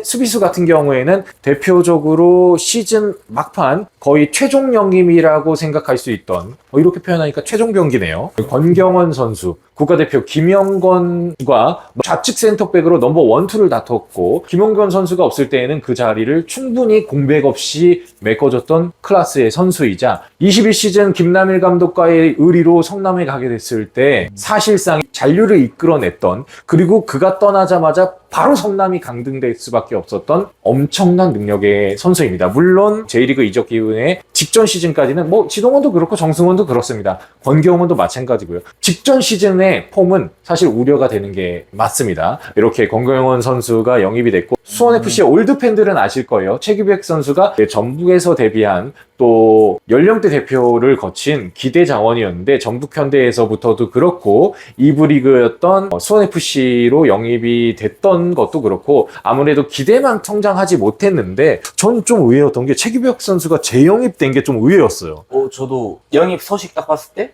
수비수 같은 경우에는 대표적으로 시즌 막판 거의 최종 영입이라고 생각할 수 있던 이렇게 표현하니까 최종 병기네요. 권경원 선수, 국가대표 김영건과 좌측 센터백으로 넘버 1, 2를 다퉜고 김영건 선수가 없을 때에는 그 자리를 충분히 공백 없이 메꿔줬던 클래스의 선수이자 21시즌 김남일 감독과의 의리로 성남에 가게 됐을 때 사실상 잔류를 이끌어냈던, 그리고 그가 떠나자마자 바로 성남이 강등될 수밖에 없었던 엄청난 능력의 선수입니다. 물론 J리그 이적 기간에 직전 시즌까지는 지동원도 그렇고 정승원도 그렇습니다. 권경원도 마찬가지고요. 직전 시즌의 폼은 사실 우려가 되는 게 맞습니다. 이렇게 권경원 선수가 영입이 됐고, 수원FC의 올드 팬들은 아실 거예요. 최규백 선수가 전북에서 데뷔한 또 연령대 대표를 거친 기대 자원이었는데, 전북현대에서부터도 그렇고 2부 리그였던 수원FC로 영입이 됐던 것도 그렇고 아무래도 기대만 성장하지 못했는데, 전 좀 의외였던 게 최규백 선수가 재영입된 게 좀 의외였어요. 저도 영입 소식 딱 봤을 때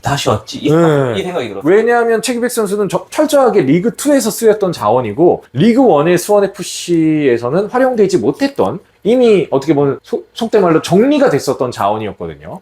다시 왔지? 이 생각이 들었어요. 왜냐하면 최규백 선수는 철저하게 리그2에서 쓰였던 자원이고 리그1의 수원FC에서는 활용되지 못했던, 이미 어떻게 보면 속된 말로 정리가 됐었던 자원이었거든요.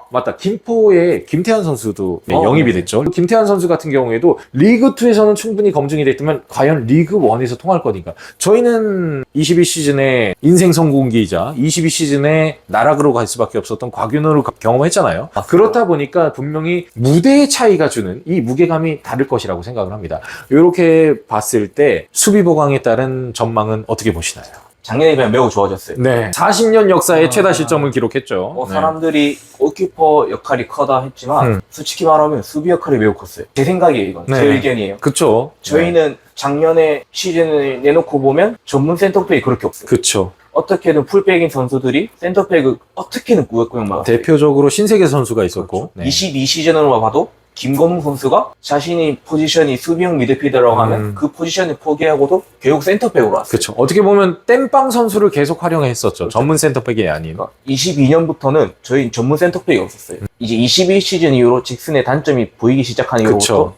맞다. 김포의 김태환 선수도 영입이 됐죠. 김태환 선수 같은 경우에도 리그2에서는 충분히 검증이 됐지만 과연 리그1에서 통할 거니까. 저희는 21시즌에 인생 성공기이자 22시즌에 나락으로 갈 수밖에 없었던 곽윤호를 경험했잖아요. 그렇다 보니까 분명히 무대의 차이가 주는 이 무게감이 다를 것이라고 생각을 합니다. 이렇게 봤을 때 수비 보강에 따른 전망은 어떻게 보시나요? 작년에 비하면 매우 좋아졌어요. 네. 40년 역사의 최다 실점을 기록했죠. 사람들이 골키퍼 역할이 커다 했지만 솔직히 말하면 수비 역할이 매우 컸어요. 제 생각이에요, 이건. 제 의견이에요. 그쵸. 저희는 작년에 시즌을 내놓고 보면 전문 센터백이 그렇게 없어요. 그쵸. 어떻게든 풀백인 선수들이 센터백을 어떻게든 꾸역꾸역 막았어요. 대표적으로 신세계 선수가 있었고. 22시즌으로 봐도 김건무 선수가 자신이 포지션이 수비형 미드필더라고 하면 그 포지션을 포기하고도 결국 센터백으로 왔어요. 그렇죠. 어떻게 보면 땜빵 선수를 계속 활용했었죠. 전문 센터백이 아닌. 22년부터는 저희 전문 센터백이 없었어요. 이제 21시즌 이후로 잭슨의 단점이 보이기 시작한 이후부터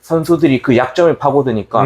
선수들이 그 약점을 파고드니까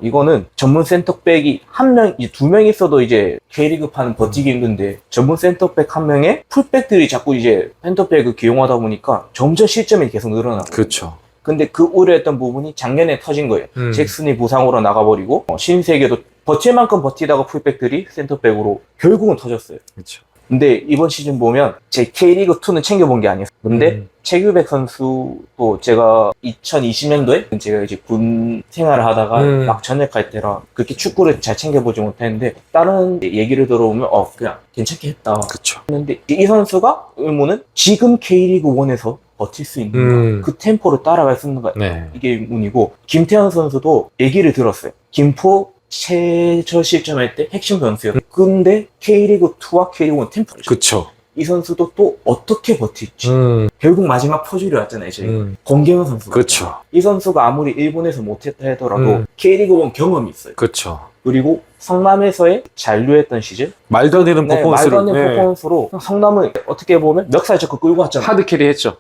이거는 전문 센터백이 한 명, 이제 두 명 있어도 이제 K리그판은 버티기 힘든데 전문 센터백 한 명에 풀백들이 자꾸 이제 센터백을 기용하다 보니까 점점 실점이 계속 늘어나고. 그렇죠. 근데 그 우려했던 부분이 작년에 터진 거예요. 잭슨이 부상으로 나가버리고 신세계도 버틸 만큼 버티다가 풀백들이 센터백으로 결국은 터졌어요. 그렇죠. 근데 이번 시즌 보면 제 K리그2는 챙겨본 게 아니었어요. 근데 최규백 선수도 제가 2020년도에 제가 이제 군 생활을 하다가 막 전역할 때라 그렇게 축구를 잘 챙겨보지 못했는데 다른 얘기를 들어보면 그냥 괜찮게 했다. 그렇죠. 근데 이 선수가 의문은 지금 K리그1에서 버틸 수 있는가, 그 템포를 따라갈 수 있는가, 이게 의문이고, 김태환 선수도 얘기를 들었어요. 김포 최저 실점할 때 핵심 변수예요. 근데 K리그2와 K리그1 템포를 그쵸. 이 선수도 또 어떻게 버틸지. 결국 마지막 퍼즐이 왔잖아요, 저희. 권경원 선수가. 그쵸. 이 선수가 아무리 일본에서 못했다 하더라도 K리그1 경험이 있어요. 그쵸. 그리고 성남에서의 잔류했던 시즌, 말도 안 되는 퍼포먼스로, 말도 안 되는 퍼포먼스로 성남을 어떻게 보면 멱살 잡고 끌고 왔잖아요. 하드캐리 했죠.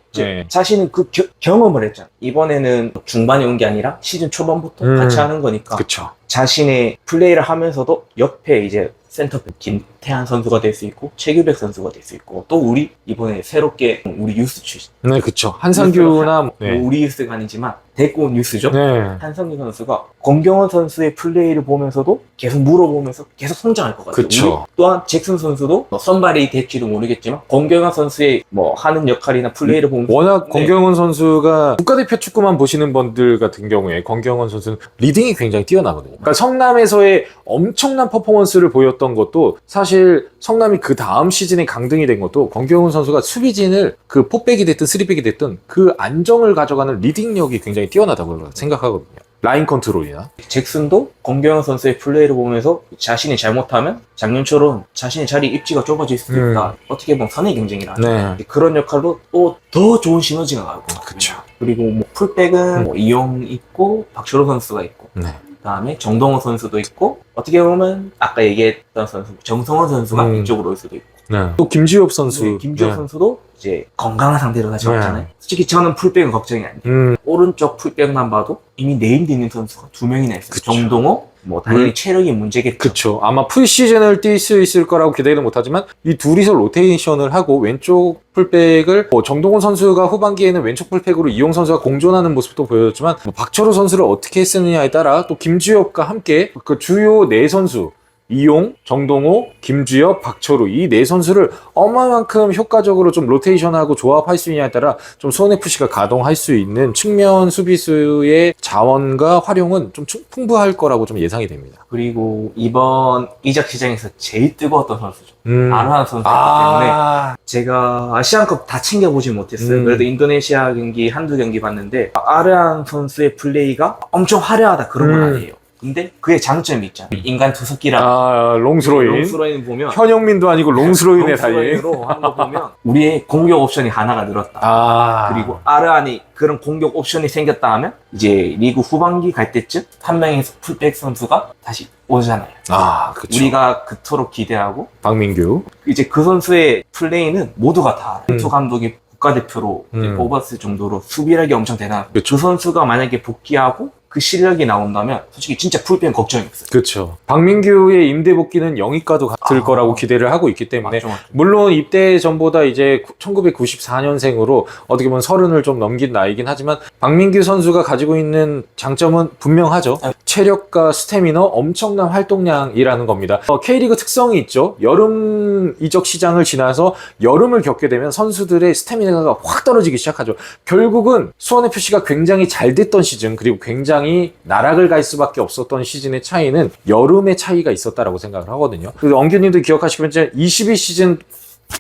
자신은 그 경험을 했잖아요. 이번에는 중반에 온 게 아니라 시즌 초반부터 같이 하는 거니까 그쵸. 자신의 플레이를 하면서도 옆에 이제 센터백 김태환 선수가 될 수 있고 최규백 선수가 될 수 있고, 또 우리 이번에 새롭게 우리 유스 출신, 네, 그쵸. 한상규나 우리 유스가 아니지만 데리고 온 유스죠. 한상규 선수가 권경원 선수의 플레이를 보면서도 계속 물어보면서 계속 성장할 것 같아요. 그쵸. 또한 잭슨 선수도 선발이 될지도 모르겠지만 권경원 선수의 하는 역할이나 플레이를 보면서 워낙 권경원 선수가 국가대표 축구만 보시는 분들 같은 경우에 권경원 선수는 리딩이 굉장히 뛰어나거든요. 그러니까 성남에서의 엄청난 퍼포먼스를 보였던 것도, 사실 성남이 그 다음 시즌에 강등이 된 것도 권경원 선수가 수비진을 그 포백이 됐든 쓰리백이 됐든 그 안정을 가져가는 리딩력이 굉장히 뛰어나다고 생각하거든요. 라인 컨트롤이나. 잭슨도 권경원 선수의 플레이를 보면서 자신이 잘못하면 작년처럼 자신의 자리 입지가 좁아질 수도 있다. 어떻게 보면 선의 경쟁이라 그런 역할로 또 더 좋은 시너지가 나고. 그쵸. 그리고 풀백은 이용 있고 박철호 선수가 있고 그다음에 정동호 선수도 있고, 어떻게 보면 아까 얘기했던 선수 정성원 선수가 이쪽으로 올 수도 있고, 또 김지엽 선수. 김지엽 선수도 이제 건강한 상태로 다시 왔잖아요. 솔직히 저는 풀백은 걱정이 아니에요. 오른쪽 풀백만 봐도 이미 네임드 있는 선수가 2명이나 있어요. 정동호, 뭐 당연히 체력이 문제겠죠. 그쵸. 아마 풀시즌을 뛸 수 있을 거라고 기대는 못하지만 이 둘이서 로테이션을 하고 왼쪽 풀백을 정동원 선수가 후반기에는 왼쪽 풀백으로 이용 선수가 공존하는 모습도 보여줬지만 박철호 선수를 어떻게 쓰느냐에 따라 또 김주엽과 함께 그 주요 네 선수 이용, 정동호, 김주엽, 박철우 이 네 선수를 얼마만큼 효과적으로 좀 로테이션하고 조합할 수 있냐에 따라 좀 수원FC가 가동할 수 있는 측면 수비수의 자원과 활용은 좀 풍부할 거라고 좀 예상이 됩니다. 그리고 이번 이적 시장에서 제일 뜨거웠던 선수죠. 아르한 선수이기 때문에 제가 아시안컵 다 챙겨보지 못했어요. 그래도 인도네시아 경기 한두 경기 봤는데 아르한 선수의 플레이가 엄청 화려하다 그런 건 아니에요. 근데 그의 장점이 있잖아요. 인간 투석기랑 롱스로인 보면 현영민도 아니고 롱스로인에 달린 롱스로인으로 한 거 보면 우리의 공격 옵션이 하나가 늘었다. 그리고 아르안이 그런 공격 옵션이 생겼다 하면 이제 리그 후반기 갈 때쯤 한 명의 풀백 선수가 다시 오잖아요. 그쵸. 우리가 그토록 기대하고 박민규 이제 그 선수의 플레이는 모두가 다 투 감독이 국가대표로 뽑았을 정도로 수비력이 엄청 대단하고 그 선수가 만약에 복귀하고 그 실력이 나온다면 솔직히 진짜 풀백 걱정이 없어요. 그렇죠. 박민규의 임대 복귀는 영입과도 같을 거라고 기대를 하고 있기 때문에 맞죠. 물론 입대 전보다 이제 1994년생으로 어떻게 보면 30을 좀 넘긴 나이긴 하지만 박민규 선수가 가지고 있는 장점은 분명하죠. 체력과 스태미너 엄청난 활동량이라는 겁니다. K리그 특성이 있죠. 여름 이적 시장을 지나서 여름을 겪게 되면 선수들의 스태미너가 확 떨어지기 시작하죠. 결국은 수원FC가 굉장히 잘 됐던 시즌 그리고 굉장히 나락을 갈 수밖에 없었던 시즌의 차이는 여름의 차이가 있었다라고 생각을 하거든요. 그래서 엉규님도 기억하시겠지만 22시즌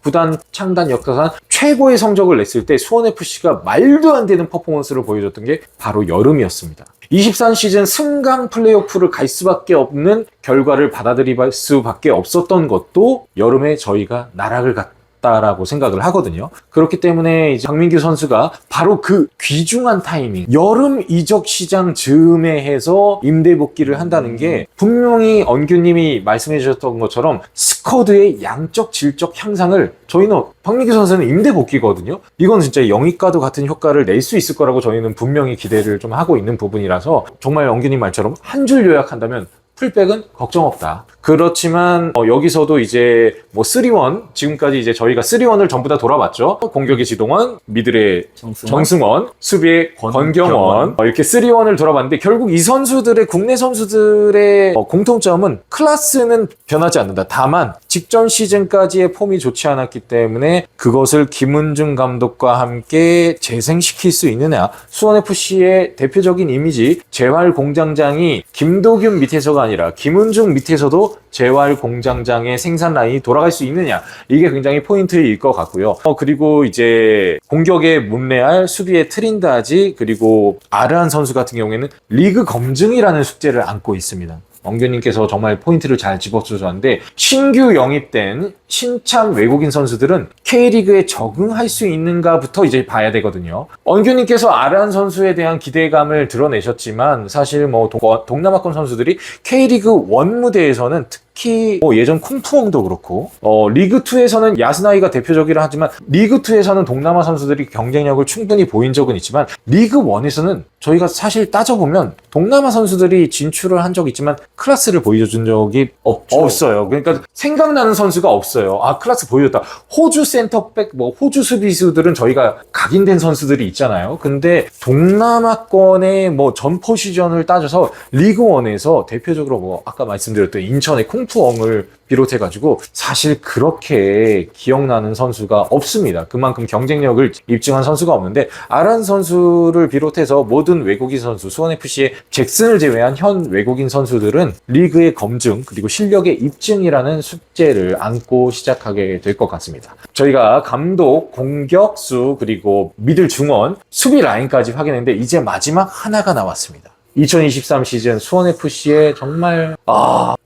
구단 창단 역사상 최고의 성적을 냈을 때 수원FC가 말도 안 되는 퍼포먼스를 보여줬던 게 바로 여름이었습니다. 23시즌 승강 플레이오프를 갈 수밖에 없는 결과를 받아들일 수밖에 없었던 것도 여름에 저희가 나락을 갔다라고 생각을 하거든요. 그렇기 때문에 이제 박민규 선수가 바로 그 귀중한 타이밍, 여름 이적 시장 즈음에 해서 임대 복귀를 한다는 게 분명히 언규님이 말씀해 주셨던 것처럼 스쿼드의 양적 질적 향상을 저희는 박민규 선수는 임대 복귀거든요. 이건 진짜 영입과도 같은 효과를 낼 수 있을 거라고 저희는 분명히 기대를 좀 하고 있는 부분이라서 정말 언규님 말처럼 한 줄 요약한다면 풀백은 걱정 없다. 그렇지만 여기서도 이제 뭐 3-1 지금까지 이제 저희가 3-1을 전부 다 돌아봤죠. 공격의 지동원, 미들의 정승원, 수비의 권경원 이렇게 3-1을 돌아봤는데 결국 이 선수들의 국내 선수들의 공통점은 클래스는 변하지 않는다. 다만 직전 시즌까지의 폼이 좋지 않았기 때문에 그것을 김은중 감독과 함께 재생시킬 수 있느냐. 수원FC의 대표적인 이미지 재활 공장장이 김도균 밑에서가 아니라 김은중 밑에서도 재활 공장장의 생산 라인이 돌아갈 수 있느냐 이게 굉장히 포인트일 것 같고요. 그리고 이제 공격의 문레알, 수비의 트린다지 그리고 아르한 선수 같은 경우에는 리그 검증이라는 숙제를 안고 있습니다. 엉규님께서 정말 포인트를 잘 집어주셨는데 신규 영입된 신참 외국인 선수들은 K리그에 적응할 수 있는가부터 이제 봐야 되거든요. 엉규님께서 아르한 선수에 대한 기대감을 드러내셨지만 사실 뭐 동남아권 선수들이 K리그 1 무대에서는 특히 예전 쿵푸엉도 그렇고 리그2에서는 야스나이가 대표적이라 하지만 리그2에서는 동남아 선수들이 경쟁력을 충분히 보인 적은 있지만 리그1에서는 저희가 사실 따져보면 동남아 선수들이 진출을 한 적이 있지만 클래스를 보여준 적이 없어요. 그러니까 생각나는 선수가 없어요. 클래스 보여줬다. 호주 센터백, 호주 수비수들은 저희가 각인된 선수들이 있잖아요. 근데 동남아권의 전 포지션을 따져서 리그1에서 대표적으로 아까 말씀드렸던 인천의 쿵푸엉을 비롯해가지고 사실 그렇게 기억나는 선수가 없습니다. 그만큼 경쟁력을 입증한 선수가 없는데 아란 선수를 비롯해서 모든 외국인 선수, 수원FC의 잭슨을 제외한 현 외국인 선수들은 리그의 검증 그리고 실력의 입증이라는 숙제를 안고 시작하게 될 것 같습니다. 저희가 감독, 공격수 그리고 미들 중원, 수비 라인까지 확인했는데 이제 마지막 하나가 나왔습니다. 2023 시즌 수원FC의 정말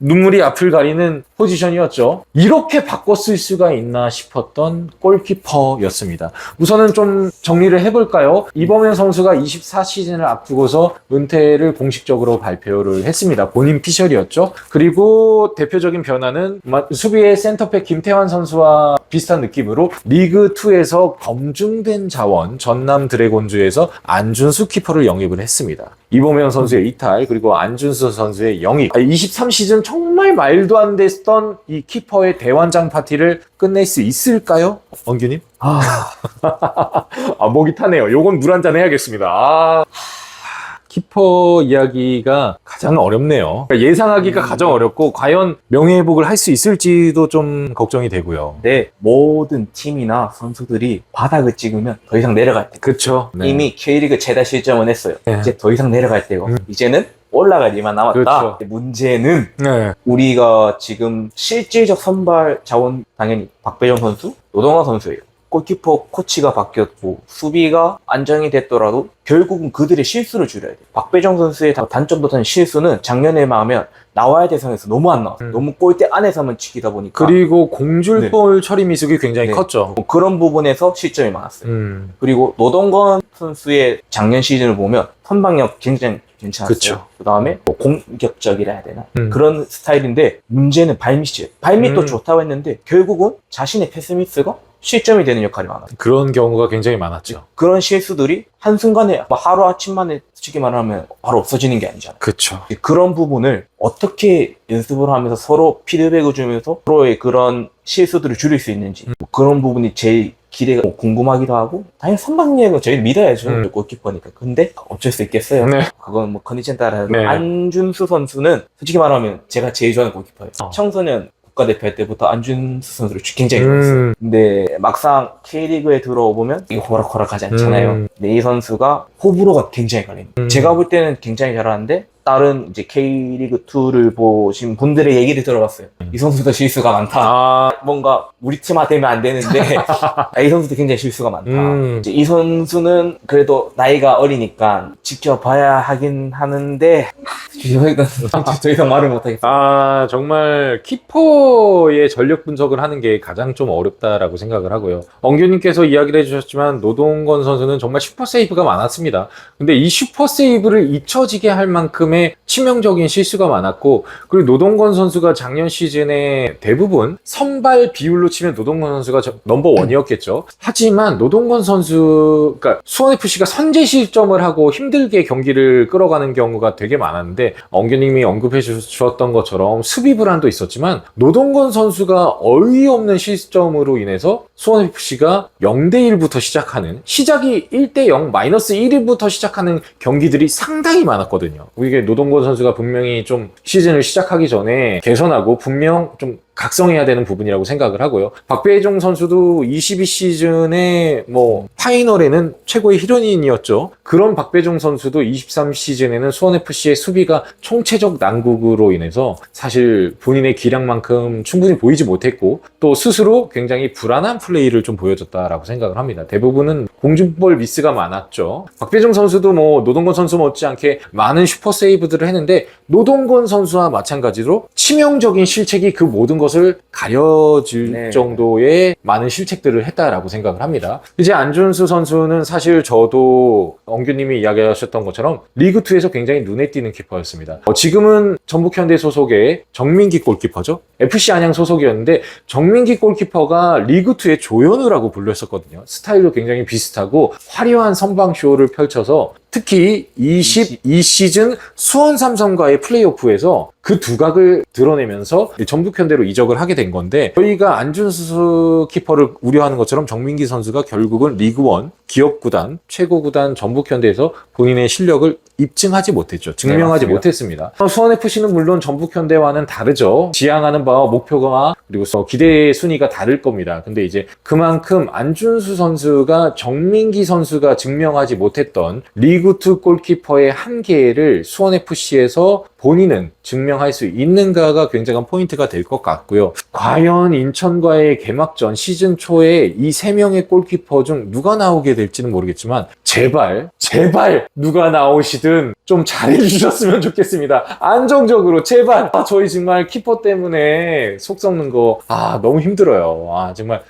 눈물이 앞을 가리는 포지션이었죠. 이렇게 바꿨을 수가 있나 싶었던 골키퍼였습니다. 우선은 좀 정리를 해볼까요? 이범현 선수가 24시즌을 앞두고서 은퇴를 공식적으로 발표를 했습니다. 본인 피셜이었죠. 그리고 대표적인 변화는 수비의 센터백 김태환 선수와 비슷한 느낌으로 리그2에서 검증된 자원 전남 드래곤즈에서 안준수 키퍼를 영입을 했습니다. 이범현 선수의 이탈, 그리고 안준수 선수의 영입. 23시즌 정말 말도 안 됐던 이 키퍼의 대환장 파티를 끝낼 수 있을까요? 원규님? 목이 타네요. 요건 물 한잔 해야겠습니다. 키퍼 이야기가 가장 어렵네요. 그러니까 예상하기가 가장 어렵고 과연 명예회복을 할 수 있을지도 좀 걱정이 되고요. 네, 모든 팀이나 선수들이 바닥을 찍으면 더 이상 내려갈 때. 그렇죠. 네. 이미 K리그 최다 실점은 했어요. 네. 이제 더 이상 내려갈 때고 이제는 올라갈 일만 남았다. 그렇죠. 문제는 네. 우리가 지금 실질적 선발 자원 당연히 박배정 선수, 노동화 선수예요. 골키퍼 코치가 바뀌었고 수비가 안정이 됐더라도 결국은 그들의 실수를 줄여야 돼요. 박배정 선수의 단점보다는 실수는 작년에만 하면 나와야 대상에서 너무 안 나왔어요. 너무 골대 안에서만 지키다 보니까. 그리고 공줄볼 처리 미숙이 굉장히 컸죠. 그런 부분에서 실점이 많았어요. 그리고 노동건 선수의 작년 시즌을 보면 선방력 굉장히 괜찮았어요. 그쵸. 그 다음에 뭐 공격적이라 해야 되나? 그런 스타일인데 문제는 발밑이에요. 발밑도 좋다고 했는데 결국은 자신의 패스미스가 실점이 되는 역할이 많아요. 그런 경우가 굉장히 많았죠. 그런 실수들이 한순간에 하루아침만에 솔직히 말하면 바로 없어지는 게 아니잖아요. 그렇죠. 그런 부분을 어떻게 연습을 하면서 서로 피드백을 주면서 서로의 그런 실수들을 줄일 수 있는지 뭐 그런 부분이 제일 기대가 궁금하기도 하고 당연히 선방력은 저희 믿어야죠. 골키퍼니까. 근데 어쩔 수 있겠어요. 네. 그건 뭐 컨디션 따라. 네. 안준수 선수는 솔직히 말하면 제가 제일 좋아하는 골키퍼예요. 청소년 국가대표 할 때부터 안준수 선수를 굉장히 좋아했어요. 근데 막상 K리그에 들어오면 이게 호락호락하지 않잖아요. 근데 이 선수가 호불호가 굉장히 갈립니다. 제가 볼 때는 굉장히 잘하는데 다른 이제 K리그2를 보신 분들의 얘기를 들어봤어요. 이 선수도 실수가 많다. 뭔가 우리 팀화 되면 안 되는데 이 선수도 굉장히 실수가 많다. 이제 이 선수는 그래도 나이가 어리니까 지켜봐야 하긴 하는데 더 이상 말을 못하겠어요. 정말 키퍼의 전력 분석을 하는 게 가장 좀 어렵다라고 생각을 하고요. 엉규님께서 이야기를 해주셨지만 노동건 선수는 정말 슈퍼 세이브가 많았습니다. 근데 이 슈퍼 세이브를 잊혀지게 할 만큼의 치명적인 실수가 많았고, 그리고 노동건 선수가 작년 시즌에 대부분 선발 비율로 치면 노동건 선수가 넘버 원이었겠죠. 하지만 노동건 선수, 그러니까 수원FC가 선제 실점을 하고 힘들게 경기를 끌어가는 경우가 되게 많았는데, 엉규님이 언급해 주셨던 것처럼 수비 불안도 있었지만 노동건 선수가 어이없는 실점으로 인해서 수원FC가 0대1부터 시작하는, 시작이 1대0 -1부터 시작하는 경기들이 상당히 많았거든요. 이게 노동건 선수가 분명히 좀 시즌을 시작하기 전에 개선하고 분명 좀 각성해야 되는 부분이라고 생각을 하고요. 박배종 선수도 22시즌에 뭐 파이널에는 최고의 히로인이었죠. 그런 박배종 선수도 23시즌에는 수원FC의 수비가 총체적 난국으로 인해서 사실 본인의 기량만큼 충분히 보이지 못했고 또 스스로 굉장히 불안한 플레이를 좀 보여줬다라고 생각을 합니다. 대부분은 공중볼 미스가 많았죠. 박배종 선수도 뭐 노동건 선수 못지않게 많은 슈퍼 세이브들을 했는데 노동건 선수와 마찬가지로 치명적인 실책이 그 모든 것을 가려질 정도의 많은 실책들을 했다라고 생각을 합니다. 이제 안준수 선수는 사실 저도 엉규님이 이야기하셨던 것처럼 리그2에서 굉장히 눈에 띄는 키퍼였습니다. 지금은 전북현대 소속의 정민기 골키퍼죠. FC 안양 소속이었는데 정민기 골키퍼가 리그2의 조현우라고 불렸었거든요. 스타일도 굉장히 비슷하고 화려한 선방쇼를 펼쳐서 특히 22시즌 수원 삼성과의 플레이오프에서 그 두각을 드러내면서 전북현대로 이적을 하게 된 건데, 저희가 안준수 키퍼를 우려하는 것처럼 정민기 선수가 결국은 리그1 기업구단, 최고구단 전북현대에서 본인의 실력을 입증하지 못했죠. 증명하지 못했습니다. 수원FC는 물론 전북현대와는 다르죠. 지향하는 바와 목표가 그리고 기대 순위가 다를 겁니다. 근데 이제 그만큼 안준수 선수가 정민기 선수가 증명하지 못했던 리그2 골키퍼의 한계를 수원FC에서 본인은 증명할 수 있는가가 굉장한 포인트가 될 것 같고요. 과연 인천과의 개막전 시즌 초에 이 3명의 골키퍼 중 누가 나오게 될지는 모르겠지만 제발 누가 나오시든 좀 잘해주셨으면 좋겠습니다. 안정적으로 제발. 저희 정말 키퍼 때문에 속 썩는 거 너무 힘들어요. 정말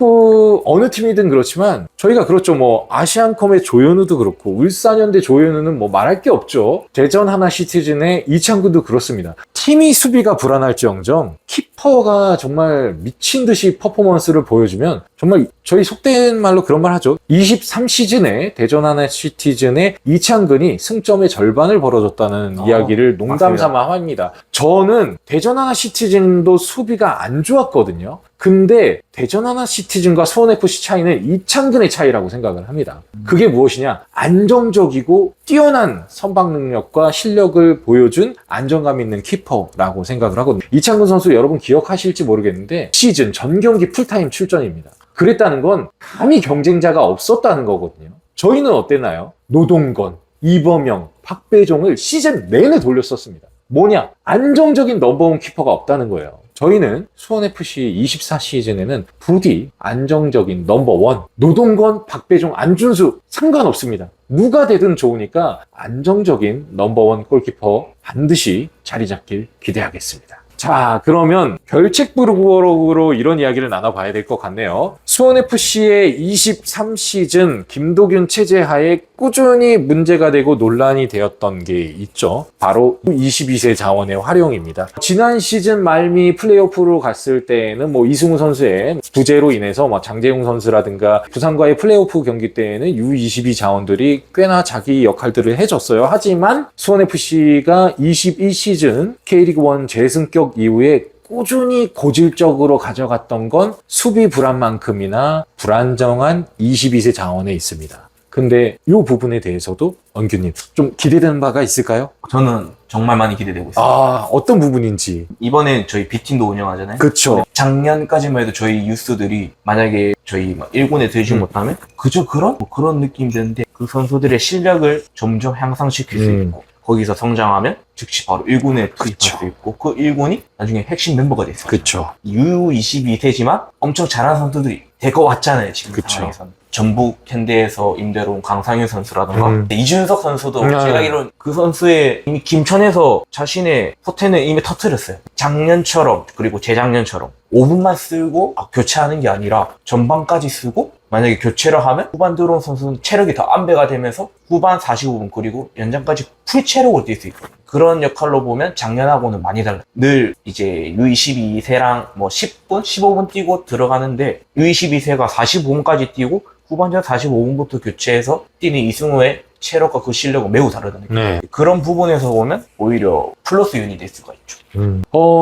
어느 팀이든 그렇지만 저희가 그렇죠. 뭐 아시안컵의 조현우도 그렇고 울산현대 조현우는 뭐 말할 게 없죠. 대전 하나 시티즌의 이창근도 그렇습니다. 팀이 수비가 불안할지언정 키퍼가 정말 미친 듯이 퍼포먼스를 보여주면 정말 저희 속된 말로 그런 말 하죠. 23시즌에 대전 하나 시티즌에 이창근이 승점의 절반을 벌어줬다는 이야기를 농담 삼아 합니다. 저는 대전 하나 시티즌도 수비가 안 좋았거든요. 근데 대전 하나 시티즌과 수원FC 차이는 이창근의 차이라고 생각을 합니다. 그게 무엇이냐? 안정적이고 뛰어난 선방 능력과 실력을 보여준 안정감 있는 키퍼라고 생각을 하거든요. 이창근 선수 여러분 기억하실지 모르겠는데 시즌 전 경기 풀타임 출전입니다. 그랬다는 건 감히 경쟁자가 없었다는 거거든요. 저희는 어땠나요? 노동건, 이범영, 박배종을 시즌 내내 돌렸었습니다. 뭐냐? 안정적인 넘버원 키퍼가 없다는 거예요. 저희는 수원FC 24 시즌에는 부디 안정적인 넘버원, 노동건, 박배종, 안준수 상관없습니다. 누가 되든 좋으니까 안정적인 넘버원 골키퍼 반드시 자리 잡길 기대하겠습니다. 자, 그러면 결책부르고로 이런 이야기를 나눠봐야 될 것 같네요. 수원FC의 23시즌 김도균 체제 하에 꾸준히 문제가 되고 논란이 되었던 게 있죠. 바로 22세 자원의 활용입니다. 지난 시즌 말미 플레이오프로 갔을 때는 이승우 선수의 부재로 인해서 장재용 선수라든가 부산과의 플레이오프 경기 때에는 U22 자원들이 꽤나 자기 역할들을 해줬어요. 하지만 수원FC가 21시즌 K리그1 재승격 이후에 꾸준히 고질적으로 가져갔던 건 수비 불안만큼이나 불안정한 22세 자원에 있습니다. 근데 이 부분에 대해서도 언규님 좀 기대되는 바가 있을까요? 저는 정말 많이 기대되고 있어요. 어떤 부분인지. 이번엔 저희 B팀도 운영하잖아요. 그쵸. 작년까지만 해도 저희 유스들이 만약에 저희 1군에 들지 못하면 그저 그런 느낌이 드는데 그 선수들의 실력을 점점 향상시킬 수 있고 거기서 성장하면 즉시 바로 1군에 투입할 수 있고 그 1군이 나중에 핵심 멤버가 됐어요. 그쵸. U22세지만 엄청 잘하는 선수들이 데리고 왔잖아요. 지금 상황에서는. 전북 현대에서 임대로 온 강상윤 선수라던가 이준석 선수도 제가 알기로는 그 선수의 이미 김천에서 자신의 포텐을 이미 터뜨렸어요. 작년처럼 그리고 재작년처럼 5분만 쓰고 교체하는 게 아니라 전반까지 쓰고 만약에 교체를 하면 후반 들어온 선수는 체력이 더 안배가 되면서 후반 45분 그리고 연장까지 풀 체력을 뛸 수 있거든요. 그런 역할로 보면 작년하고는 많이 달라요. 늘 이제 U22세랑 10분, 15분 뛰고 들어가는데 U22세가 45분까지 뛰고 후반전 45분부터 교체해서 뛰는 이승우의 체력과 그 실력은 매우 다르다는 거예요. 그런 부분에서 보면 오히려 플러스 윤이 될 수가 있죠.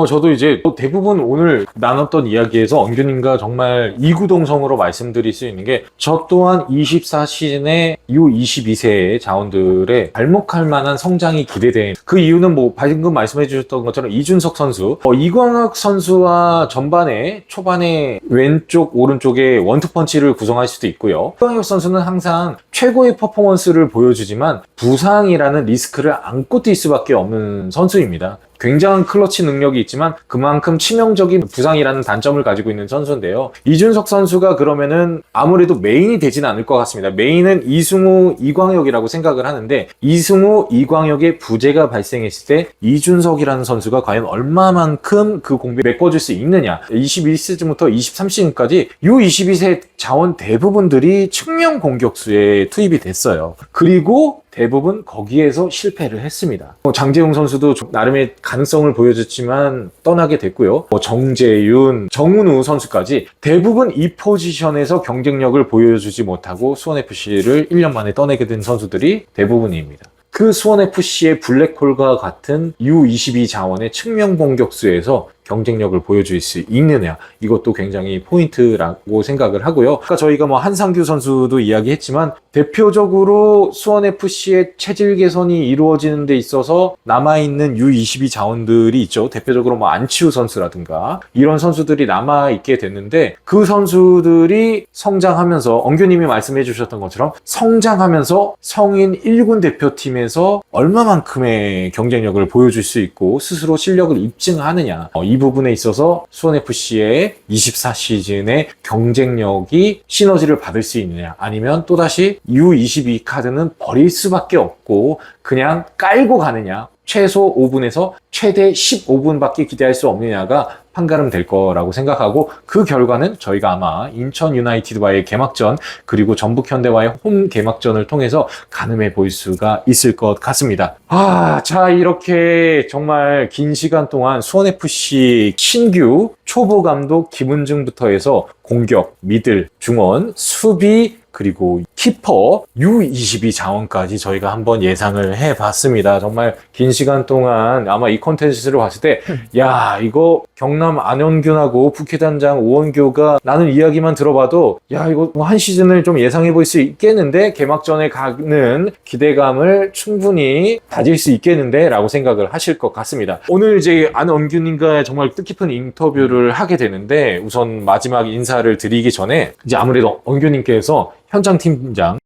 저도 이제 대부분 오늘 나눴던 이야기에서 언규님과 정말 이구동성으로 말씀드릴 수 있는 게 저 또한 24시즌의 U22세 자원들의 발목할 만한 성장이 기대된 그 이유는 방금 말씀해 주셨던 것처럼 이준석 선수, 이광학 선수와 전반에 초반에 왼쪽 오른쪽에 원투펀치를 구성할 수도 있고요. 이광학 선수는 항상 최고의 퍼포먼스를 보여주지만 부상이라는 리스크를 안고 뛸 수밖에 없는 선수입니다. 굉장한 클러치 능력이 있지만 그만큼 치명적인 부상이라는 단점을 가지고 있는 선수인데요. 이준석 선수가 그러면은 아무래도 메인이 되진 않을 것 같습니다. 메인은 이승우, 이광혁이라고 생각을 하는데 이승우, 이광혁의 부재가 발생했을 때 이준석이라는 선수가 과연 얼마만큼 그 공백을 메꿔줄 수 있느냐. 21시즌부터 23시즌까지 U22세 자원 대부분들이 측면 공격수에 투입이 됐어요. 그리고 대부분 거기에서 실패를 했습니다. 장재용 선수도 나름의 가능성을 보여줬지만 떠나게 됐고요. 정재윤, 정은우 선수까지 대부분 이 포지션에서 경쟁력을 보여주지 못하고 수원FC를 1년 만에 떠내게 된 선수들이 대부분입니다. 그 수원FC의 블랙홀과 같은 U22 자원의 측면 공격수에서 경쟁력을 보여줄 수 있느냐, 이것도 굉장히 포인트라고 생각을 하고요. 아까 저희가 한상규 선수도 이야기했지만 대표적으로 수원FC의 체질 개선이 이루어지는 데 있어서 남아있는 U22 자원들이 있죠. 대표적으로 안치우 선수라든가 이런 선수들이 남아있게 됐는데 그 선수들이 성장하면서 언규님이 말씀해 주셨던 것처럼 성장하면서 성인 1군 대표팀에서 얼마만큼의 경쟁력을 보여줄 수 있고 스스로 실력을 입증하느냐, 이 부분에 있어서 수원FC의 24시즌의 경쟁력이 시너지를 받을 수 있느냐, 아니면 또다시 U22 카드는 버릴 수밖에 없고 그냥 깔고 가느냐, 최소 5분에서 최대 15분밖에 기대할 수 없느냐가 판가름 될 거라고 생각하고 그 결과는 저희가 아마 인천 유나이티드와의 개막전 그리고 전북 현대와의 홈 개막전을 통해서 가늠해 볼 수가 있을 것 같습니다. 자 이렇게 정말 긴 시간 동안 수원FC 신규 초보 감독 김은중부터 해서 공격, 미들, 중원, 수비 그리고 키퍼, U22 자원까지 저희가 한번 예상을 해봤습니다. 정말 긴 시간 동안 아마 이 콘텐츠를 봤을 때 야 이거 경남 안현균하고 부캐단장 오원규가 나는 이야기만 들어봐도 야 이거 뭐 한 시즌을 좀 예상해 볼 수 있겠는데 개막전에 가는 기대감을 충분히 다질 수 있겠는데 라고 생각을 하실 것 같습니다. 오늘 이제 안원균님과 정말 뜻깊은 인터뷰를 하게 되는데 우선 마지막 인사를 드리기 전에 이제 아무래도 원규님께서 현장 팀장